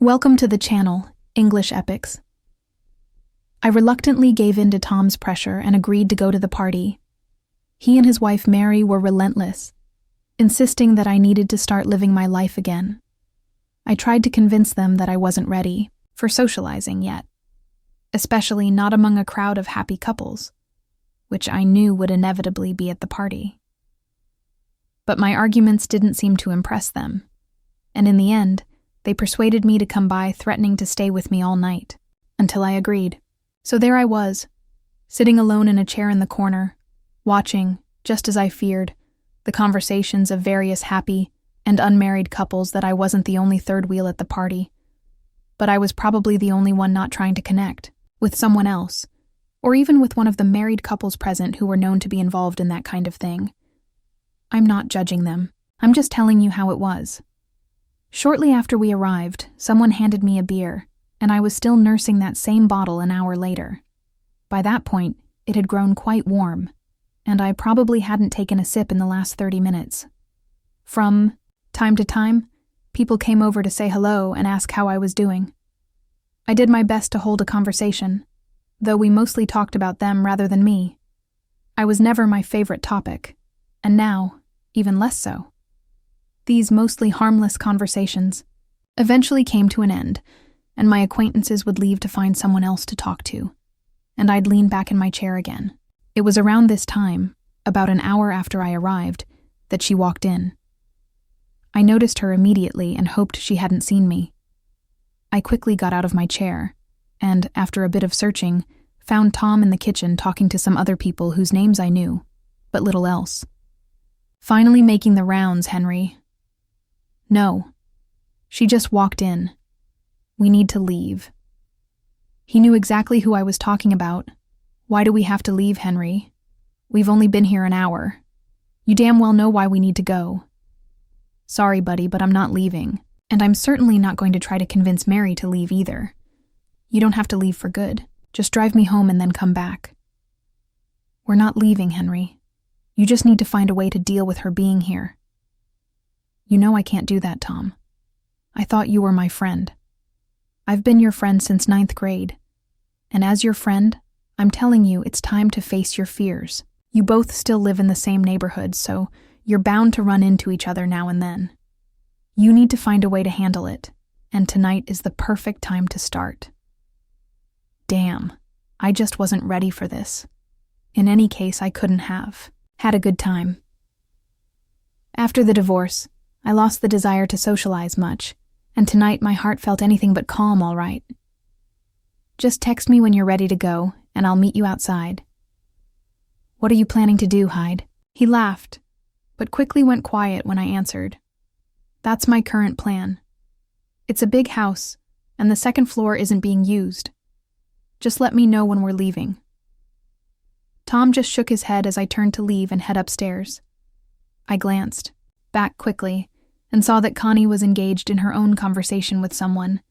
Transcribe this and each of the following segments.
Welcome to the channel, English Epics. I reluctantly gave in to Tom's pressure and agreed to go to the party. He and his wife Mary were relentless, insisting that I needed to start living my life again. I tried to convince them that I wasn't ready for socializing yet, especially not among a crowd of happy couples, which I knew would inevitably be at the party. But my arguments didn't seem to impress them, and in the end, they persuaded me to come by, threatening to stay with me all night, until I agreed. So there I was, sitting alone in a chair in the corner, watching, just as I feared, the conversations of various happy and unmarried couples that I wasn't the only third wheel at the party, but I was probably the only one not trying to connect with someone else, or even with one of the married couples present who were known to be involved in that kind of thing. I'm not judging them. I'm just telling you how it was. Shortly after we arrived, someone handed me a beer, and I was still nursing that same bottle an hour later. By that point, it had grown quite warm, and I probably hadn't taken a sip in the last 30 minutes. From time to time, people came over to say hello and ask how I was doing. I did my best to hold a conversation, though we mostly talked about them rather than me. I was never my favorite topic, and now, even less so. These mostly harmless conversations eventually came to an end, and my acquaintances would leave to find someone else to talk to, and I'd lean back in my chair again. It was around this time, about an hour after I arrived, that she walked in. I noticed her immediately and hoped she hadn't seen me. I quickly got out of my chair, and, after a bit of searching, found Tom in the kitchen talking to some other people whose names I knew, but little else. Finally making the rounds, Henry. No. She just walked in. We need to leave. He knew exactly who I was talking about. Why do we have to leave, Henry? We've only been here an hour. You damn well know why we need to go. Sorry, buddy, but I'm not leaving, and I'm certainly not going to try to convince Mary to leave either. You don't have to leave for good. Just drive me home and then come back. We're not leaving, Henry. You just need to find a way to deal with her being here. You know I can't do that, Tom. I thought you were my friend. I've been your friend since 9th grade. And as your friend, I'm telling you it's time to face your fears. You both still live in the same neighborhood, so you're bound to run into each other now and then. You need to find a way to handle it, and tonight is the perfect time to start. Damn, I just wasn't ready for this. In any case, I couldn't have had a good time. After the divorce, I lost the desire to socialize much, and tonight my heart felt anything but calm, all right. Just text me when you're ready to go, and I'll meet you outside. What are you planning to do, Hyde? He laughed, but quickly went quiet when I answered. That's my current plan. It's a big house, and the second floor isn't being used. Just let me know when we're leaving. Tom just shook his head as I turned to leave and head upstairs. I glanced back quickly and saw that Connie was engaged in her own conversation with someone.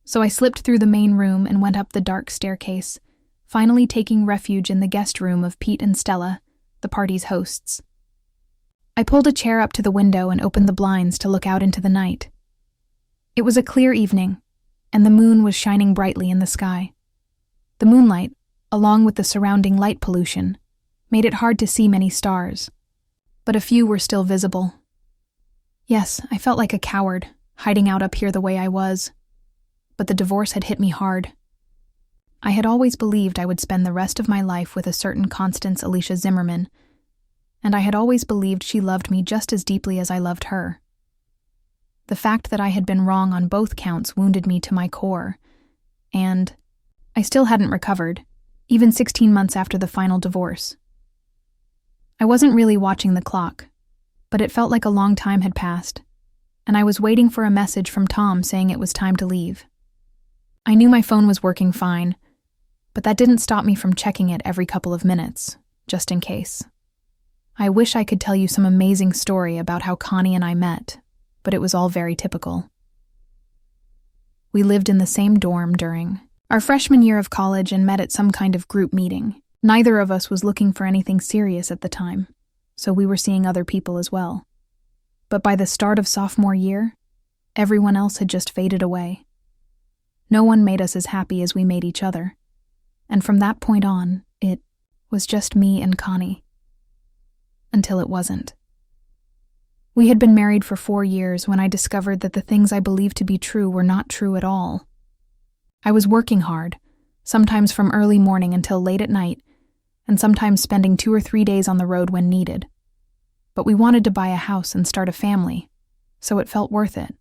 So I slipped through the main room and went up the dark staircase, finally taking refuge in the guest room of Pete and Stella, the party's hosts. I pulled a chair up to the window and opened the blinds to look out into the night. It was a clear evening, and the moon was shining brightly in the sky. The moonlight, along with the surrounding light pollution, made it hard to see many stars, but a few were still visible. Yes, I felt like a coward, hiding out up here the way I was, but the divorce had hit me hard. I had always believed I would spend the rest of my life with a certain Constance Alicia Zimmerman, and I had always believed she loved me just as deeply as I loved her. The fact that I had been wrong on both counts wounded me to my core, and I still hadn't recovered, even 16 months after the final divorce. I wasn't really watching the clock, but it felt like a long time had passed, and I was waiting for a message from Tom saying it was time to leave. I knew my phone was working fine, but that didn't stop me from checking it every couple of minutes, just in case. I wish I could tell you some amazing story about how Connie and I met, but it was all very typical. We lived in the same dorm during our freshman year of college and met at some kind of group meeting. Neither of us was looking for anything serious at the time, so we were seeing other people as well. But by the start of sophomore year, everyone else had just faded away. No one made us as happy as we made each other. And from that point on, it was just me and Connie. Until it wasn't. We had been married for 4 years when I discovered that the things I believed to be true were not true at all. I was working hard, sometimes from early morning until late at night, and sometimes spending 2 or 3 days on the road when needed. But we wanted to buy a house and start a family, so it felt worth it.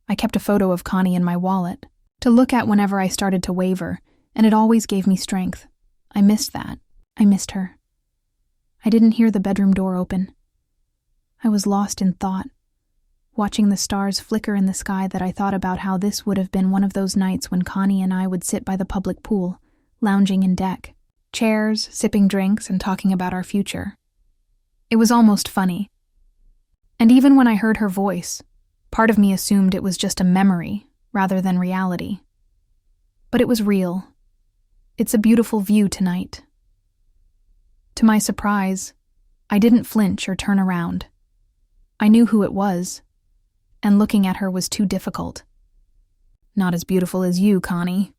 I kept a photo of Connie in my wallet, to look at whenever I started to waver, and it always gave me strength. I missed that. I missed her. I didn't hear the bedroom door open. I was lost in thought, watching the stars flicker in the sky that I thought about how this would have been one of those nights when Connie and I would sit by the public pool, lounging in deck, chairs, sipping drinks, and talking about our future. It was almost funny. And even when I heard her voice, part of me assumed it was just a memory rather than reality. But it was real. It's a beautiful view tonight. To my surprise, I didn't flinch or turn around. I knew who it was, and looking at her was too difficult. Not as beautiful as you, Connie.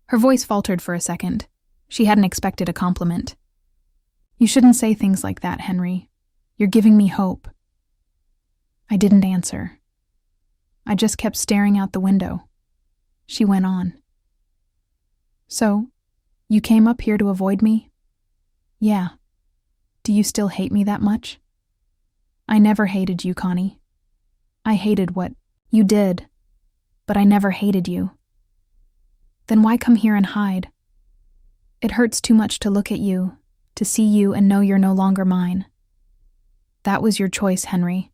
Her voice faltered for a second. She hadn't expected a compliment. You shouldn't say things like that, Henry. You're giving me hope. I didn't answer. I just kept staring out the window. She went on. So, you came up here to avoid me? Yeah. Do you still hate me that much? I never hated you, Connie. I hated what you did, but I never hated you. Then why come here and hide? It hurts too much to look at you, to see you and know you're no longer mine. That was your choice, Henry.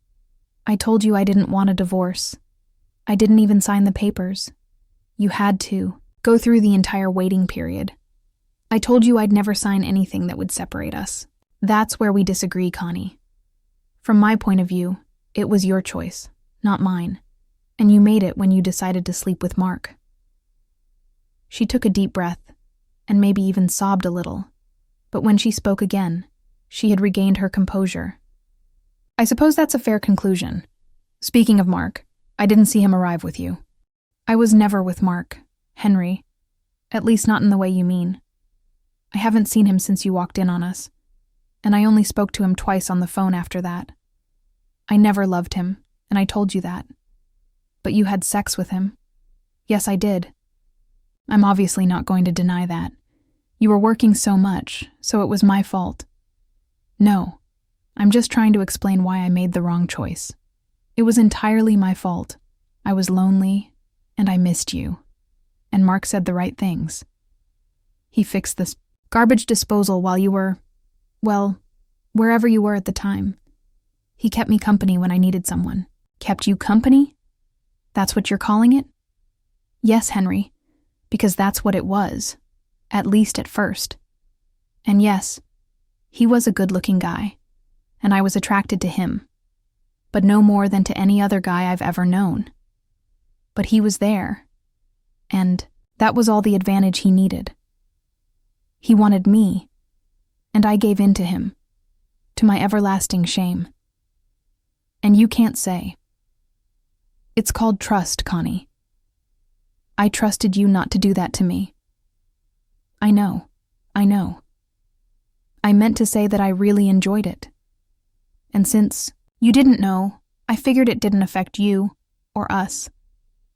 I told you I didn't want a divorce. I didn't even sign the papers. You had to go through the entire waiting period. I told you I'd never sign anything that would separate us. That's where we disagree, Connie. From my point of view, it was your choice, not mine, and you made it when you decided to sleep with Mark. She took a deep breath, and maybe even sobbed a little, but when she spoke again, she had regained her composure. I suppose that's a fair conclusion. Speaking of Mark, I didn't see him arrive with you. I was never with Mark, Henry, at least not in the way you mean. I haven't seen him since you walked in on us, and I only spoke to him twice on the phone after that. I never loved him, and I told you that. But you had sex with him. Yes, I did. I'm obviously not going to deny that. You were working so much, so it was my fault. No, I'm just trying to explain why I made the wrong choice. It was entirely my fault. I was lonely, and I missed you. And Mark said the right things. He fixed this garbage disposal while you were, well, wherever you were at the time. He kept me company when I needed someone. Kept you company? That's what you're calling it? Yes, Henry, because that's what it was, at least at first. And yes, he was a good-looking guy, and I was attracted to him, but no more than to any other guy I've ever known. But he was there, and that was all the advantage he needed. He wanted me, and I gave in to him, to my everlasting shame. And you can't say. It's called trust, Connie. I trusted you not to do that to me. I know. I meant to say that I really enjoyed it. And since you didn't know, I figured it didn't affect you or us.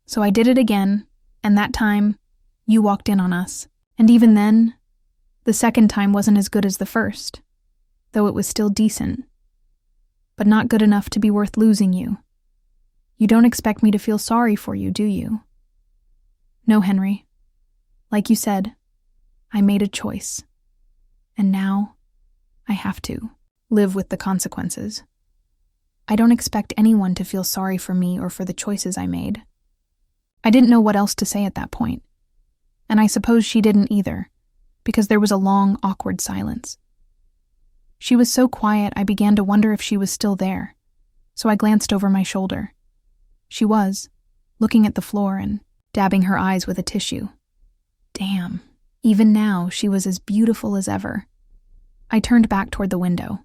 So I did it again, and that time, you walked in on us. And even then, the second time wasn't as good as the first, though it was still decent. But not good enough to be worth losing you. You don't expect me to feel sorry for you, do you? No, Henry. Like you said, I made a choice. And now, I have to live with the consequences. I don't expect anyone to feel sorry for me or for the choices I made. I didn't know what else to say at that point. And I suppose she didn't either, because there was a long, awkward silence. She was so quiet I began to wonder if she was still there, so I glanced over my shoulder. She was, looking at the floor and dabbing her eyes with a tissue. Damn, even now she was as beautiful as ever. I turned back toward the window.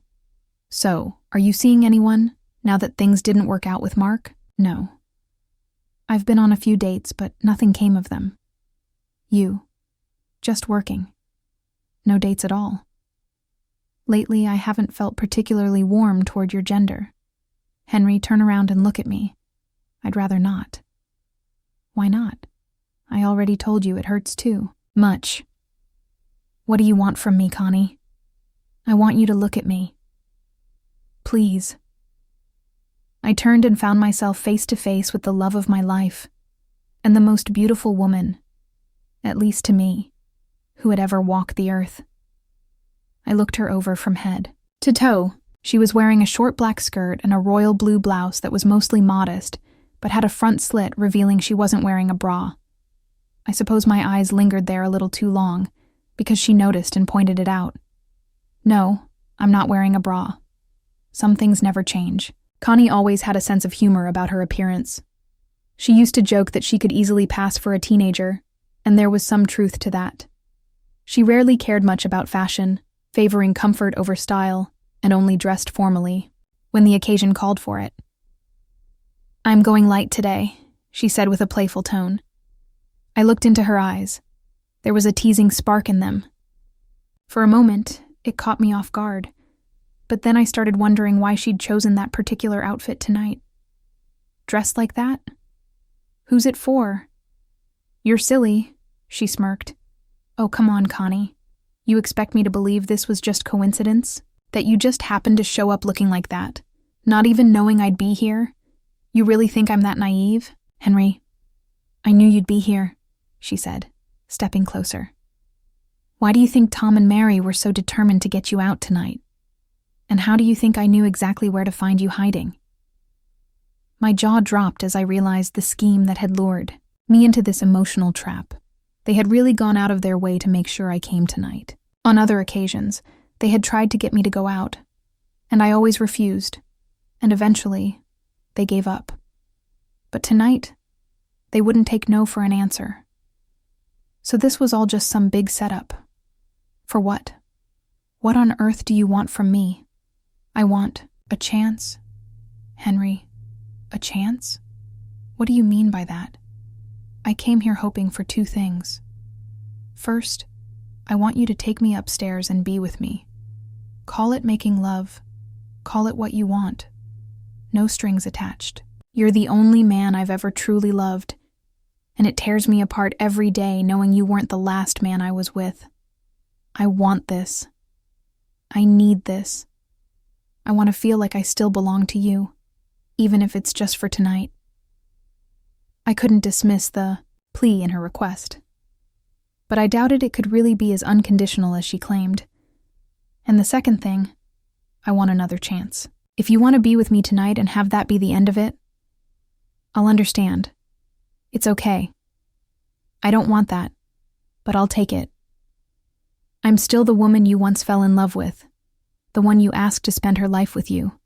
So, are you seeing anyone, now that things didn't work out with Mark? No. I've been on a few dates, but nothing came of them. You. Just working. No dates at all. Lately, I haven't felt particularly warm toward your gender. Henry, turn around and look at me. I'd rather not. Why not? I already told you it hurts too. Much. What do you want from me, Connie? I want you to look at me. Please. I turned and found myself face to face with the love of my life, and the most beautiful woman, at least to me, who had ever walked the earth. I looked her over from head to toe. She was wearing a short black skirt and a royal blue blouse that was mostly modest, but had a front slit revealing she wasn't wearing a bra. I suppose my eyes lingered there a little too long, because she noticed and pointed it out. No, I'm not wearing a bra. Some things never change. Connie always had a sense of humor about her appearance. She used to joke that she could easily pass for a teenager, and there was some truth to that. She rarely cared much about fashion, favoring comfort over style, and only dressed formally, when the occasion called for it. I'm going light today, she said with a playful tone. I looked into her eyes. There was a teasing spark in them. For a moment, it caught me off guard, but then I started wondering why she'd chosen that particular outfit tonight. Dressed like that? Who's it for? You're silly, she smirked. Oh, come on, Connie. You expect me to believe this was just coincidence? That you just happened to show up looking like that? Not even knowing I'd be here? You really think I'm that naive? Henry, I knew you'd be here, she said, stepping closer. Why do you think Tom and Mary were so determined to get you out tonight? And how do you think I knew exactly where to find you hiding? My jaw dropped as I realized the scheme that had lured me into this emotional trap. They had really gone out of their way to make sure I came tonight. On other occasions, they had tried to get me to go out, and I always refused, and eventually, they gave up. But tonight, they wouldn't take no for an answer. So this was all just some big setup. For what? What on earth do you want from me? I want a chance. Henry, a chance? What do you mean by that? I came here hoping for two things. First, I want you to take me upstairs and be with me. Call it making love. Call it what you want. No strings attached. You're the only man I've ever truly loved, and it tears me apart every day knowing you weren't the last man I was with. I want this. I need this. I want to feel like I still belong to you, even if it's just for tonight. I couldn't dismiss the plea in her request, but I doubted it could really be as unconditional as she claimed. And the second thing, I want another chance. If you want to be with me tonight and have that be the end of it, I'll understand. It's okay. I don't want that, but I'll take it. I'm still the woman you once fell in love with, the one you asked to spend her life with you.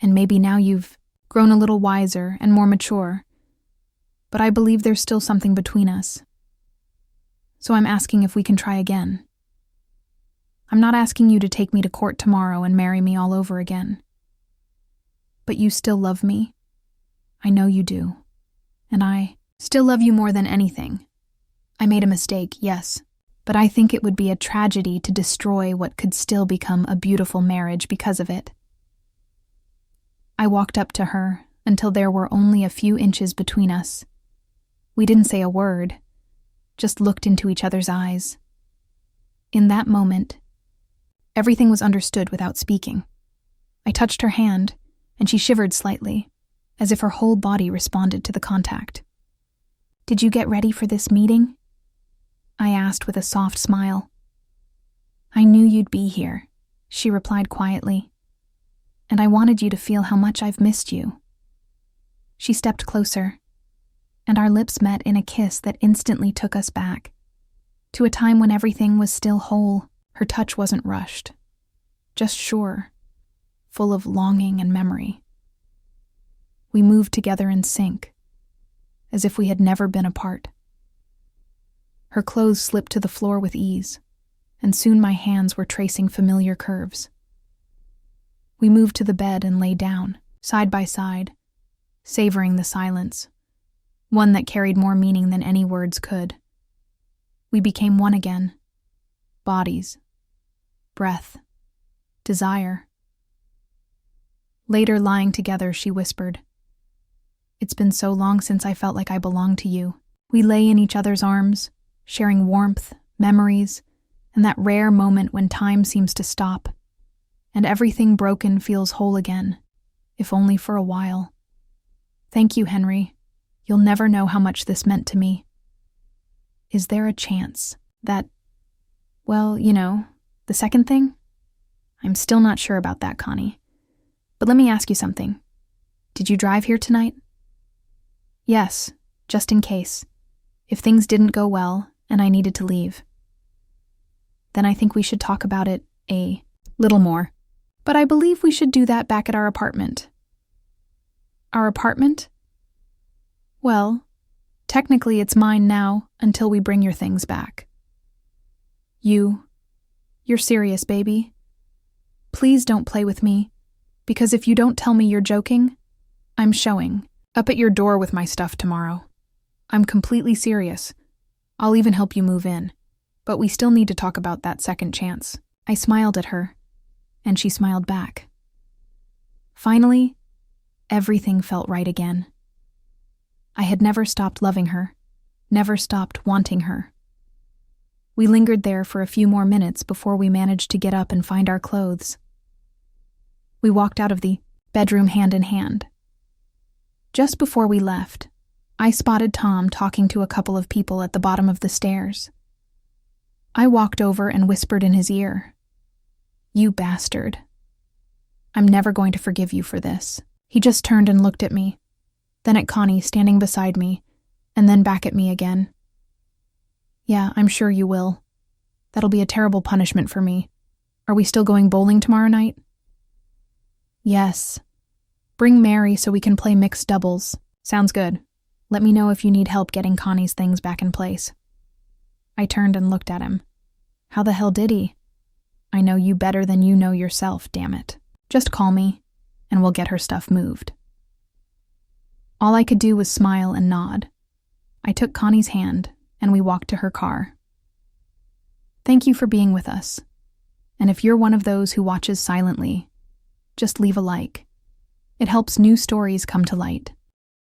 And maybe now you've grown a little wiser and more mature, but I believe there's still something between us. So I'm asking if we can try again. I'm not asking you to take me to court tomorrow and marry me all over again. But you still love me. I know you do. And I still love you more than anything. I made a mistake, yes, but I think it would be a tragedy to destroy what could still become a beautiful marriage because of it. I walked up to her until there were only a few inches between us. We didn't say a word, just looked into each other's eyes. In that moment, everything was understood without speaking. I touched her hand, and she shivered slightly, as if her whole body responded to the contact. Did you get ready for this meeting? I asked with a soft smile. I knew you'd be here, she replied quietly, and I wanted you to feel how much I've missed you. She stepped closer, and our lips met in a kiss that instantly took us back, to a time when everything was still whole. Her touch wasn't rushed, just sure, full of longing and memory. We moved together in sync, as if we had never been apart. Her clothes slipped to the floor with ease, and soon my hands were tracing familiar curves. We moved to the bed and lay down, side by side, savoring the silence, one that carried more meaning than any words could. We became one again. Bodies, breath, desire. Later, lying together, she whispered, "It's been so long since I felt like I belonged to you." We lay in each other's arms, sharing warmth, memories, and that rare moment when time seems to stop, and everything broken feels whole again, if only for a while. Thank you, Henry. You'll never know how much this meant to me. Is there a chance that, well, the second thing? I'm still not sure about that, Connie. But let me ask you something. Did you drive here tonight? Yes, just in case. If things didn't go well and I needed to leave. Then I think we should talk about it a little more. But I believe we should do that back at our apartment. Our apartment? Well, technically it's mine now until we bring your things back. You're serious, baby? Please don't play with me, because if you don't tell me you're joking, I'm showing up at your door with my stuff tomorrow. I'm completely serious. I'll even help you move in, but we still need to talk about that second chance. I smiled at her, and she smiled back. Finally, everything felt right again. I had never stopped loving her, never stopped wanting her. We lingered there for a few more minutes before we managed to get up and find our clothes. We walked out of the bedroom hand in hand. Just before we left, I spotted Tom talking to a couple of people at the bottom of the stairs. I walked over and whispered in his ear, "You bastard. I'm never going to forgive you for this." He just turned and looked at me, then at Connie standing beside me, and then back at me again. "Yeah, I'm sure you will. That'll be a terrible punishment for me. Are we still going bowling tomorrow night?" "Yes. Bring Mary so we can play mixed doubles." "Sounds good. Let me know if you need help getting Connie's things back in place." I turned and looked at him. How the hell did he? I know you better than you know yourself, damn it. Just call me, and we'll get her stuff moved. All I could do was smile and nod. I took Connie's hand, and we walked to her car. Thank you for being with us. And if you're one of those who watches silently, just leave a like. It helps new stories come to light.